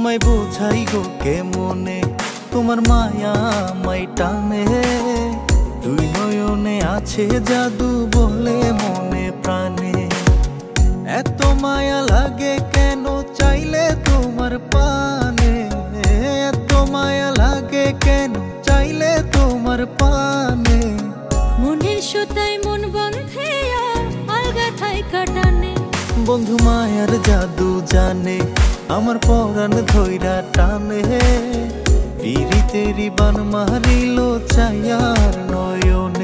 তোমায় বোঝাই গো কেমনে, তোমার মায়া আমায় টানে। দুই নয়নে আছে জাদু বলে মনে প্রাণে। এত মায়া লাগে কেন চাইলে তোমার পানে, এত মায়া লাগে কেন চাইলে তোমার পানে। মনের সুতায় মন বন্ধে আলগা থাই কাটানে। বন্ধু মায়ার জাদু জানে, আমার পরাণ ধইরা টানে। পিরিতেরি বান মারিল চাইয়ার নয়নে।